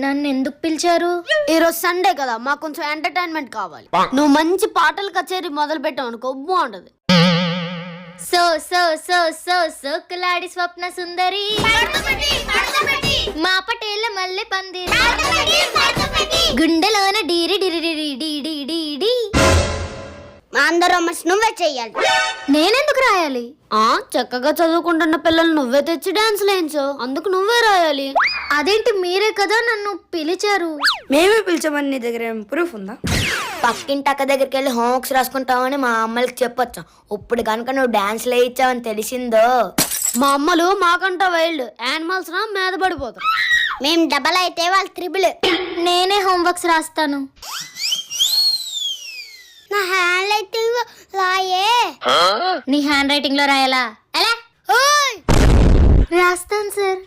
నన్ను ఎందుకు పిలిచారు? ఈరోజు సండే కదా, మాకు కొంచెం ఎంటర్టైన్మెంట్ కావాలి. నువ్వు మంచి పాటల కచేరీ మొదలు పెట్టావు అనుకో, బాగుంటది. సో సో సో సో సోకులాడి స్వప్న సుందరి మా పటేల మల్లె పందిరి గుండెలోన డీరి డిరి డిరి డి డి డి డి. అందరం నువ్వే చెయ్యాలి. నేనెందుకు రాయాలి? చక్కగా చదువుకుంటున్న పిల్లలు నువ్వే తెచ్చి డాన్స్ లేయించు, అందుకు నువ్వే రాయాలి. అదేంటి, మీరే కదా నన్ను పిలిచారు. మేమే పిలిచామని నీ దగ్గర ఏం ప్రూఫ్ ఉందా? పక్కింటి అక్క దగ్గరికి వెళ్ళి హోంవర్క్స్ రాసుకుంటావని మా అమ్మలకి చెప్పొచ్చు. ఇప్పుడు కనుక నువ్వు డాన్స్ లేయించావని తెలిసిందో, మా అమ్మలు మాకంటా వైల్డ్ యానిమల్స్ రా మీద పడిపోతారు. మేము డబల్ అయితే వాళ్ళు త్రిబుల్. నేనే హోంవర్క్స్ రాస్తాను. నా హ్యాండ్ రైటింగ్ రాయే. నీ హ్యాండ్ రైటింగ్ లో రాయాలా? ఎలా? రాస్తాను సార్.